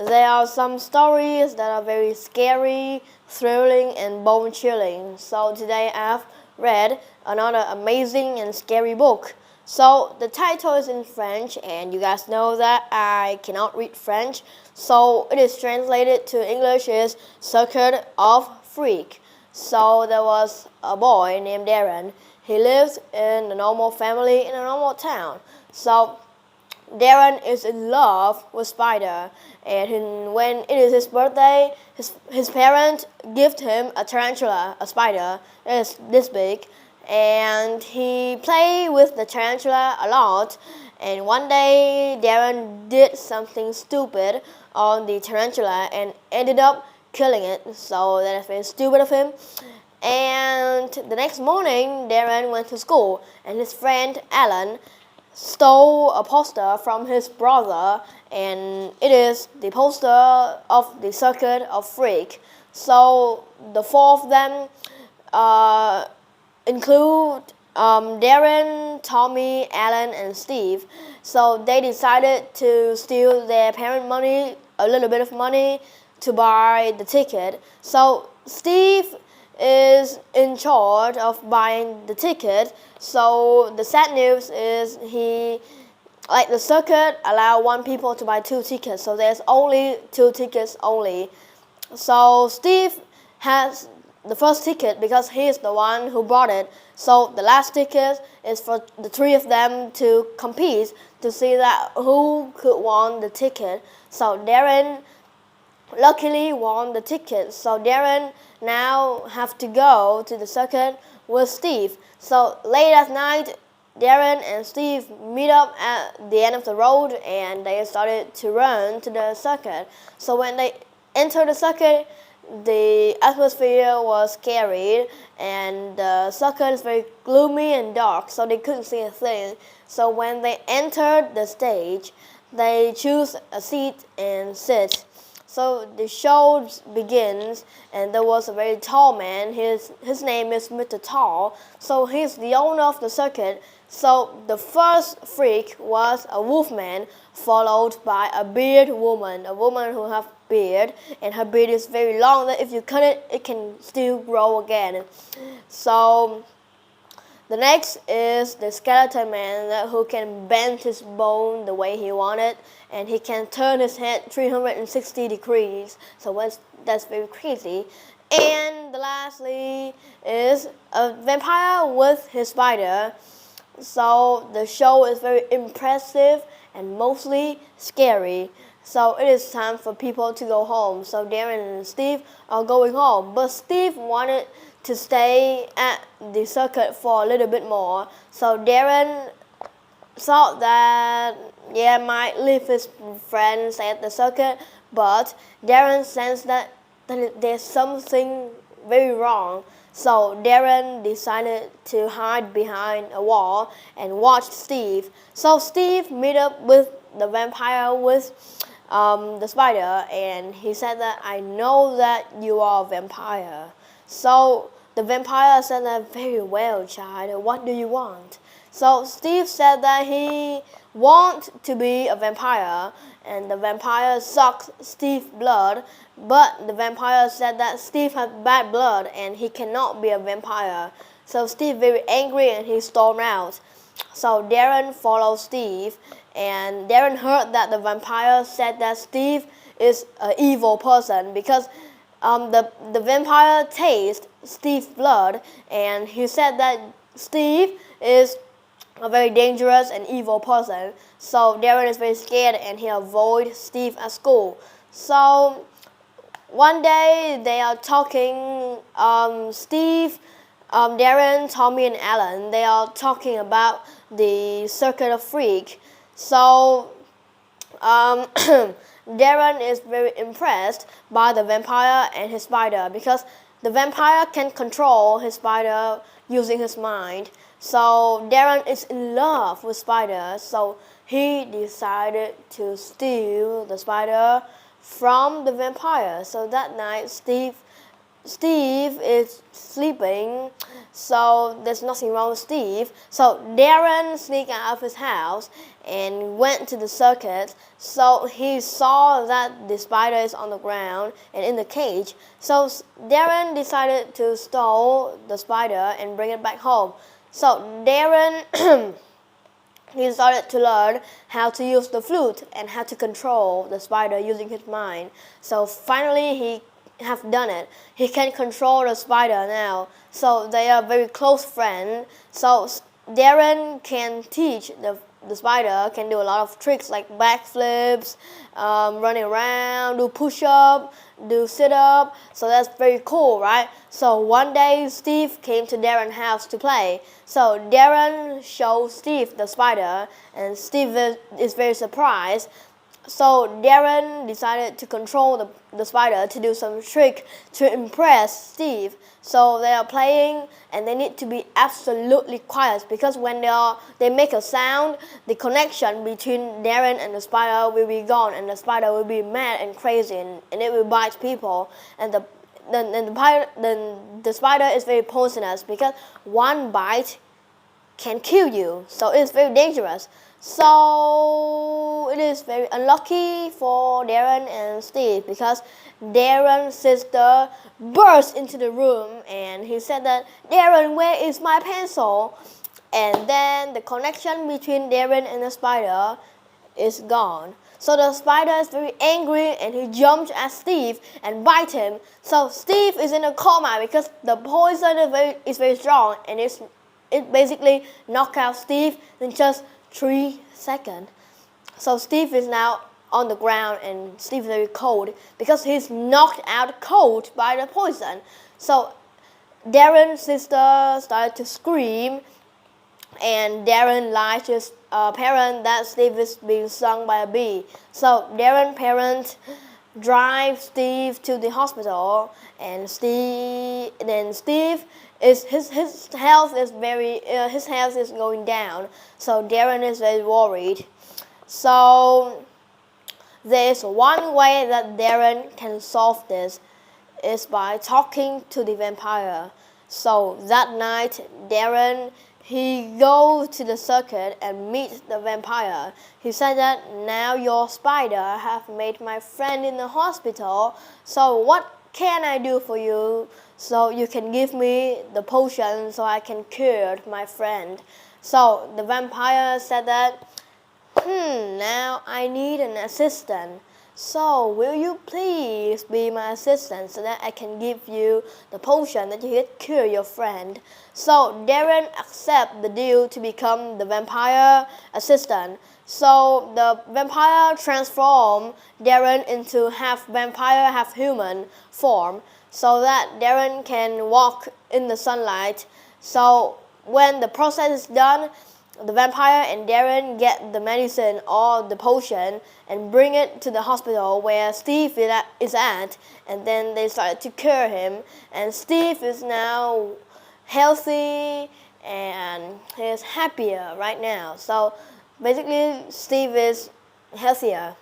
there are some stories that are very scary, thrilling, and bone-chilling. So today I've read another amazing and scary book. So the title is in French, and you guys know that I cannot read French. So it is translated to English is Cirque of Freak. So there was a boy named Darren. He lived in a normal family in a normal town. So Darren is in love with Spider, and when it is his birthday, his parents gift him a tarantula, a spider that is this big, and he played with the tarantula a lot. And one day, Darren did something stupid on the tarantula and ended up killing it. So that is very stupid of him. And the next morning, Darren went to school, and his friend Alan stole a poster from his brother, and it is the poster of the Cirque of Freak. So the four of them include Darren, Tommy, Alan, and Steve. So they decided to steal their parent money, a little bit of money, to buy the ticket. So Steve is in charge of buying the ticket. So the sad news is the circuit allow one people to buy 2 tickets. So there's only 2 tickets only. So Steve has the first ticket because he's the one who bought it. So the last ticket is for the 3 of them to compete to see that who could won the ticket. So Darren luckily won the ticket. So Darren now have to go to the circuit with Steve. So late at night, Darren and Steve meet up at the end of the road, and they started to run to the circuit. So when they enter the circuit, the atmosphere was scary, and the circuit is very gloomy and dark, so they couldn't see a thing. So when they entered the stage, they choose a seat and sit. So the show begins, and there was a very tall man. His name is Mr. Tall. So he's the owner of the circuit. So the first freak was a wolfman, followed by a beard woman, a woman who has beard, and her beard is very long that if you cut it, it can still grow again. So the next is the skeleton man who can bend his bone the way he wanted, and he can turn his head 360 degrees. So that's very crazy. And lastly is a vampire with his spider. So the show is very impressive and mostly scary. So it is time for people to go home. So Darren and Steve are going home, but Steve wanted to stay at the circuit for a little bit more. So Darren thought that might leave his friends at the circuit, but Darren sensed that there's something very wrong. So Darren decided to hide behind a wall and watch Steve. So Steve meet up with the vampire with the spider, and he said that, "I know that you are a vampire." So the vampire said that, "Very well, child, what do you want?" So Steve said that he wants to be a vampire, and the vampire sucked Steve's blood, but the vampire said that Steve had bad blood and he cannot be a vampire. So Steve very angry and he stormed out. So Darren followed Steve, and Darren heard that the vampire said that Steve is an evil person because the vampire tastes Steve's blood, and he said that Steve is a very dangerous and evil person. So Darren is very scared and he avoids Steve at school. So one day they are talking, Steve, Darren, Tommy, and Alan, they are talking about the Cirque of Freak. So Darren is very impressed by the vampire and his spider because the vampire can control his spider using his mind. So Darren is in love with spider, so he decided to steal the spider from the vampire. So that night, Steve Steve is sleeping, so there's nothing wrong with Steve. So Darren sneaked out of his house and went to the circuit. So he saw that the spider is on the ground and in the cage. So Darren decided to steal the spider and bring it back home. So Darren he started to learn how to use the flute and how to control the spider using his mind. So finally he have done it. He can control the spider now. So they are very close friends. So Darren can teach the spider can do a lot of tricks like backflips, running around, do push-up, do sit-up. So that's very cool, right? So one day Steve came to Darren's house to play. So Darren showed Steve the spider, and Steve is very surprised. So Darren decided to control the spider to do some trick to impress Steve. So they are playing and they need to be absolutely quiet because when they make a sound, the connection between Darren and the spider will be gone and the spider will be mad and crazy and it will bite people. And the spider is very poisonous because one bite can kill you. So it's very dangerous. So it is very unlucky for Darren and Steve because Darren's sister burst into the room and he said that, "Darren, where is my pencil?" And then the connection between Darren and the spider is gone. So the spider is very angry and he jumps at Steve and bites him. So Steve is in a coma because the poison is very strong and it basically knocked out Steve in just 3 seconds. So Steve is now on the ground and Steve is very cold because he's knocked out cold by the poison. So Darren's sister started to scream and Darren lied to his parents that Steve is being stung by a bee. So Darren's parents drive Steve to the hospital and Steve his health is going down. So Darren is very worried. So there is one way that Darren can solve this is by talking to the vampire. So that night Darren he goes to the circuit and meets the vampire. He said that, "Now your spider have made my friend in the hospital. So what can I do for you so you can give me the potion so I can cure my friend?" So the vampire said that, "Now I need an assistant. So will you please be my assistant so that I can give you the potion that you can cure your friend?" So Darren accepts the deal to become the vampire assistant. So the vampire transformed Darren into half vampire, half human form so that Darren can walk in the sunlight. So when the process is done, the vampire and Darren get the medicine or the potion and bring it to the hospital where Steve is at, and then they started to cure him, and Steve is now healthy and he is happier right now. So basically Steve is healthier.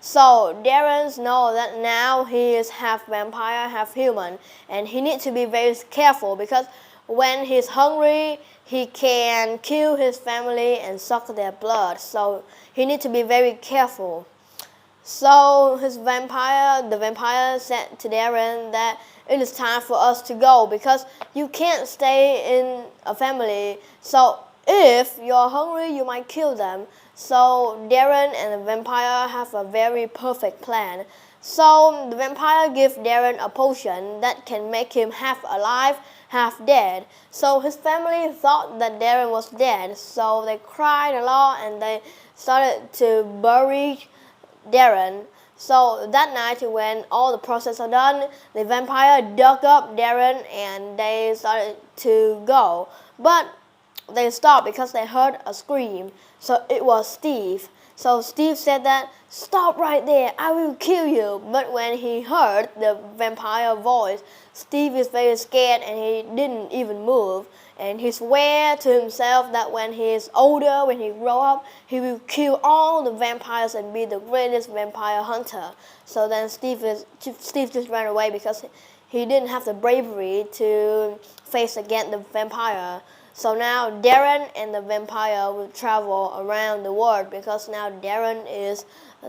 So Darren knows that now he is half vampire, half human, and he needs to be very careful because when he's hungry, he can kill his family and suck their blood. So he needs to be very careful. So the vampire said to Darren that it is time for us to go because you can't stay in a family. So if you're hungry, you might kill them. So Darren and the vampire have a very perfect plan. So the vampire gives Darren a potion that can make him half alive, half dead. So his family thought that Darren was dead. So they cried a lot and they started to bury Darren. So that night when all the process are done, the vampire dug up Darren and they started to go. But they stopped because they heard a scream. So it was Steve. So Steve said that, "Stop right there, I will kill you." But when he heard the vampire voice, Steve is very scared and he didn't even move. And he swore to himself that when he is older, when he grow up, he will kill all the vampires and be the greatest vampire hunter. So then Steve just ran away because he didn't have the bravery to face against the vampire. So now Darren and the vampire will travel around the world because now Darren is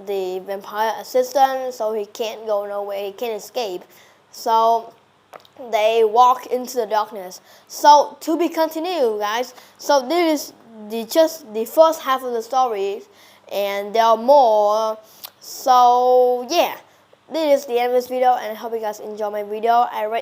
the vampire assistant, so he can't go nowhere, he can't escape. So they walk into the darkness. So to be continued, guys. So this is just the first half of the story, and there are more. So yeah, this is the end of this video, and I hope you guys enjoy my video. I